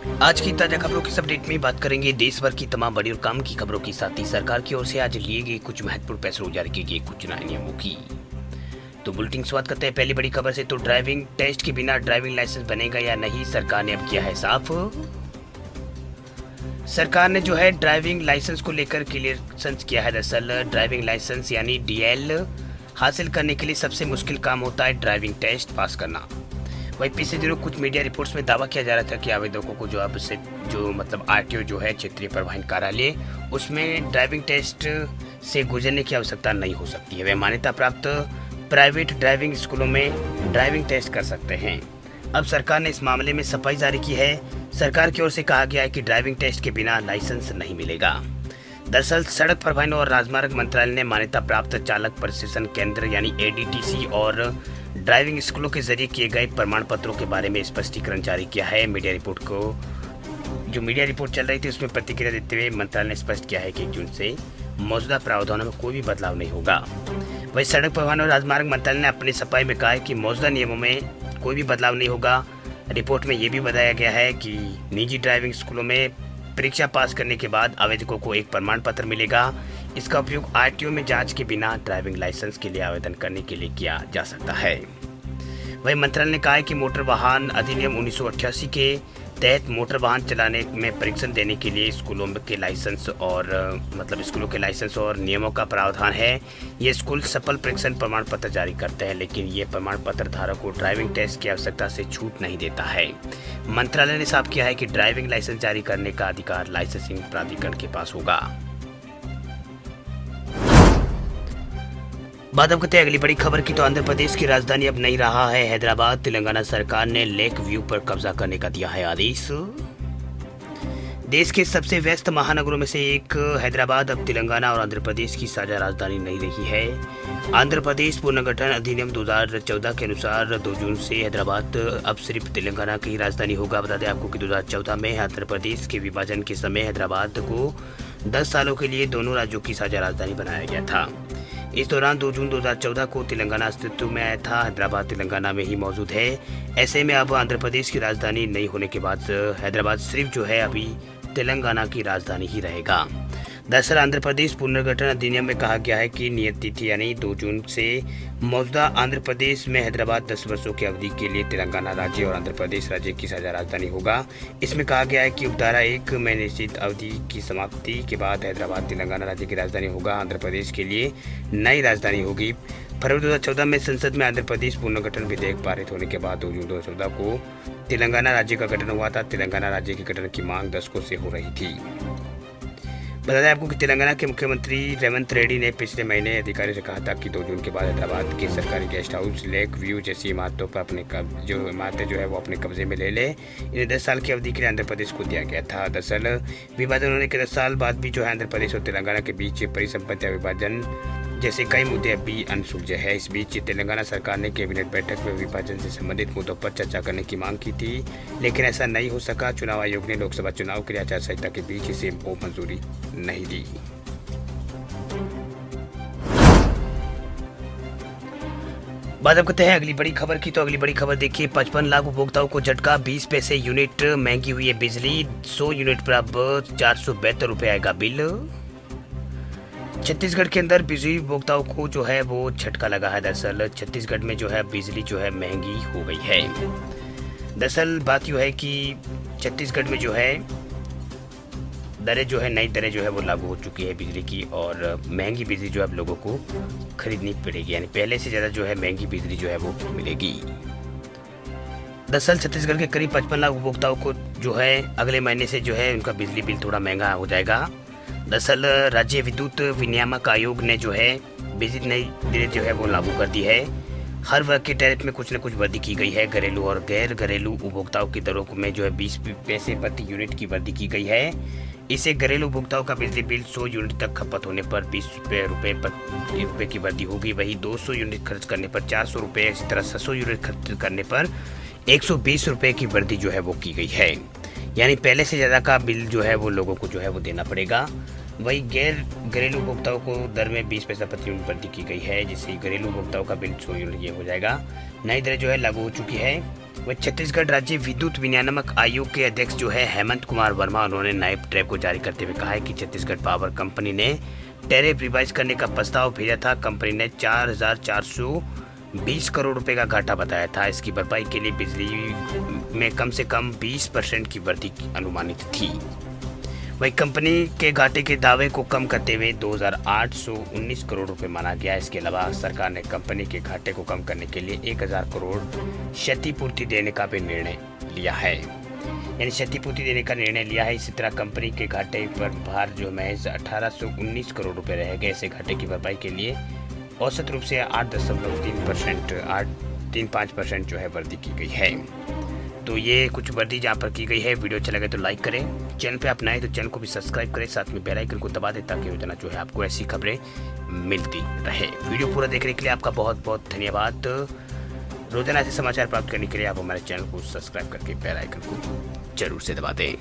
आज की ताजा खबरों की अपडेट में बात करेंगे देश भर की तमाम बड़ी और काम की खबरों के साथ ही सरकार की ओर से आज लिए गए कुछ महत्वपूर्ण फैसलों जारी किए गए कुछ नए नियमों की। तो बुलेटिन शुरुआत करते हैं पहली बड़ी खबर से। तो ड्राइविंग टेस्ट के बिना ड्राइविंग लाइसेंस बनेगा या नहीं, सरकार ने अब किया है साफ। सरकार ने जो है ड्राइविंग लाइसेंस को लेकर क्लियरेंस किया है। दरअसल ड्राइविंग लाइसेंस यानी डीएल हासिल करने के लिए सबसे मुश्किल काम होता है ड्राइविंग टेस्ट पास करना। वहीं पिछले दिनों कुछ मीडिया रिपोर्ट्स में दावा किया जा रहा था कि आवेदकों को जो अब से जो मतलब आरटीओ जो है क्षेत्रीय परिवहन कार्यालय, उसमें ड्राइविंग टेस्ट से गुजरने की आवश्यकता नहीं हो सकती है। वे मान्यता प्राप्त प्राइवेट ड्राइविंग स्कूलों में ड्राइविंग टेस्ट कर सकते हैं। अब सरकार ने इस मामले में सफाई जारी की है। सरकार की ओर से कहा गया है कि ड्राइविंग टेस्ट के बिना लाइसेंस नहीं मिलेगा। दरअसल सड़क परिवहन और राजमार्ग मंत्रालय ने मान्यता प्राप्त चालक प्रशिक्षण केंद्र यानी एडीटीसी और ड्राइविंग स्कूलों के जरिए किए गए प्रमाण पत्रों के बारे में स्पष्टीकरण जारी किया है। मीडिया रिपोर्ट चल रही थी उसमें प्रतिक्रिया देते हुए मंत्रालय ने स्पष्ट किया है कि 1 जून से मौजूदा प्रावधानों में कोई भी बदलाव नहीं होगा। वहीं सड़क परिवहन और राजमार्ग मंत्रालय ने अपनी सफाई में कहा है कि मौजूदा नियमों में कोई भी बदलाव नहीं होगा। रिपोर्ट में ये भी बताया गया है कि निजी ड्राइविंग स्कूलों में परीक्षा पास करने के बाद आवेदकों को एक प्रमाण पत्र मिलेगा। इसका उपयोग आरटीओ में जांच के बिना ड्राइविंग लाइसेंस के लिए आवेदन करने के लिए किया जा सकता है। वहीं मंत्रालय ने कहा है कि मोटर वाहन अधिनियम 1988 के तहत मोटर वाहन चलाने में परीक्षण देने के लिए स्कूलों के लाइसेंस और नियमों का प्रावधान है। ये स्कूल सफल परीक्षण प्रमाण पत्र जारी करते हैं, लेकिन ये प्रमाण पत्र धारक को ड्राइविंग टेस्ट की आवश्यकता से छूट नहीं देता है। मंत्रालय ने साफ किया है कि ड्राइविंग लाइसेंस जारी करने का अधिकार लाइसेंसिंग प्राधिकरण के पास होगा। बात अब करते हैं अगली बड़ी खबर की। तो आंध्र प्रदेश की राजधानी अब नहीं रहा है हैदराबाद। तेलंगाना सरकार ने लेक व्यू पर कब्जा करने का दिया है आदेश। देश के सबसे व्यस्त महानगरों में से एक हैदराबाद अब तेलंगाना और आंध्र प्रदेश की साझा राजधानी नहीं रही है। आंध्र प्रदेश पुनर्गठन अधिनियम 2014 के अनुसार 2 जून से हैदराबाद अब सिर्फ तेलंगाना की राजधानी होगा। बता दें आपको कि 2014 में आंध्र प्रदेश के विभाजन के समय हैदराबाद को 10 सालों के लिए दोनों राज्यों की साझा राजधानी बनाया गया था। इस दौरान 2 जून 2014 को तेलंगाना अस्तित्व में आया था। हैदराबाद तेलंगाना में ही मौजूद है। ऐसे में अब आंध्र प्रदेश की राजधानी नहीं होने के बाद हैदराबाद सिर्फ जो है अभी तेलंगाना की राजधानी ही रहेगा। दरअसल आंध्र प्रदेश पुनर्गठन अधिनियम में कहा गया है कि नियत तिथि यानी 2 जून से मौजूदा आंध्र प्रदेश में हैदराबाद 10 वर्षों की अवधि के लिए तेलंगाना राज्य और आंध्र प्रदेश राज्य की साझा राजधानी होगा। इसमें कहा गया है कि उपधारा 1 में निश्चित अवधि की समाप्ति के बाद हैदराबाद तेलंगाना राज्य की राजधानी होगा। आंध्र प्रदेश के लिए नई राजधानी होगी। फरवरी 2014 में संसद में आंध्र प्रदेश पुनर्गठन विधेयक पारित होने के बाद 2 जून 2014 को तेलंगाना राज्य का गठन हुआ था। तेलंगाना राज्य के गठन की मांग दशकों से हो रही थी। बता दें आपको कि तेलंगाना के मुख्यमंत्री रेवंत रेड्डी ने पिछले महीने अधिकारियों से कहा था कि 2 जून के बाद हैदराबाद के सरकारी गेस्ट हाउस, लेक व्यू जैसी इमारतों पर इमारतें जो है वो अपने कब्जे में ले ले। इन्हें 10 साल की अवधि के लिए आंध्र प्रदेश को दिया गया था। दरअसल विभाजन होने के 10 साल बाद भी जो है आंध्र प्रदेश और तेलंगाना के बीच परिसंपत्ति विभाजन जैसे कई मुद्दे अभी अनसुलझे हैं। इस बीच तेलंगाना सरकार ने कैबिनेट बैठक में विभाजन से संबंधित मुद्दों पर चर्चा करने की मांग की थी, लेकिन ऐसा नहीं हो सका। चुनाव आयोग ने लोकसभा चुनाव के लिए आचार संहिता के बीच इसे मंजूरी नहीं दी। बात अब करते हैं अगली बड़ी खबर की। तो अगली बड़ी खबर देखिए, 55 लाख उपभोक्ताओं को झटका, 20 पैसे यूनिट महंगी हुई है बिजली। 100 यूनिट पर अब 472 रुपये आएगा बिल। छत्तीसगढ़ के अंदर बिजली उपभोक्ताओं को जो है वो झटका लगा है। दरअसल छत्तीसगढ़ में जो है बिजली जो है महंगी हो गई है। दरअसल बात यूँ है कि छत्तीसगढ़ में जो है दरें जो है नई दरें जो है वो लागू हो चुकी है बिजली की, और महंगी बिजली जो है अब लोगों को खरीदनी पड़ेगी, यानी पहले से ज़्यादा जो है महंगी बिजली जो है वो मिलेगी। दरअसल छत्तीसगढ़ के करीब 55 लाख उपभोक्ताओं को जो है अगले महीने से जो है उनका बिजली बिल थोड़ा महंगा हो जाएगा। दरअसल राज्य विद्युत विनियामक आयोग ने जो है बिजली नई दरें जो है वो लागू कर दी है। हर वर्ग के टैरिफ में कुछ न कुछ वृद्धि की गई है। घरेलू और गैर घरेलू उपभोक्ताओं की दरों में जो है 20 पैसे प्रति यूनिट की वृद्धि की गई है। इससे घरेलू उपभोक्ताओं का बिजली बिल 100 यूनिट तक खपत होने पर 20 रुपये की वृद्धि होगी। वही 200 यूनिट खर्च करने पर 400 रुपये, इसी तरह 600 यूनिट खर्च करने पर 120 रुपये की वृद्धि जो है वो की गई है। यानी पहले से ज़्यादा का बिल जो है वो लोगों को जो है वो देना पड़ेगा। वही गैर घरेलू उपभोक्ताओं को दर में 20 पैसा प्रति यूनिट वृद्धि की गई है, जिससे घरेलू उपभोक्ताओं का बिल 100 यूनिट ये हो जाएगा। नई दरें जो है लागू हो चुकी है। वह छत्तीसगढ़ राज्य विद्युत विनियामक आयोग के अध्यक्ष जो है हेमंत कुमार वर्मा, उन्होंने नए टैरिफ को जारी करते हुए कहा है कि छत्तीसगढ़ पावर कंपनी ने टैरिफ रिवाइज करने का प्रस्ताव भेजा था। कंपनी ने 4,420 करोड़ रुपए का घाटा बताया था। इसकी भरपाई के लिए बिजली में कम से कम 20% की वृद्धि अनुमानित थी। वही कंपनी के घाटे के दावे को कम करते हुए 2,819 करोड़ रुपए माना गया। इसके अलावा सरकार ने कंपनी के घाटे को कम करने के लिए 1,000 करोड़ क्षतिपूर्ति देने का भी निर्णय लिया है, यानी क्षतिपूर्ति देने का निर्णय लिया है। इसी तरह कंपनी के घाटे पर भार जो महज 1,819 करोड़ रुपए रह गए। ऐसे घाटे की भरपाई के लिए औसत रूप से 8.35% जो है वृद्धि की गई है। तो ये कुछ वृद्धि जहाँ पर की गई है। वीडियो अच्छा लगे तो लाइक करें, चैनल पे आप नए तो चैनल को भी सब्सक्राइब करें, साथ में बेल आइकन को दबा दें ताकि रोजाना जो है आपको ऐसी खबरें मिलती रहे। वीडियो पूरा देखने के लिए आपका बहुत बहुत धन्यवाद। रोजाना ऐसे समाचार प्राप्त करने के लिए आप हमारे चैनल को सब्सक्राइब करके बेल आइकन को जरूर से दबा दें।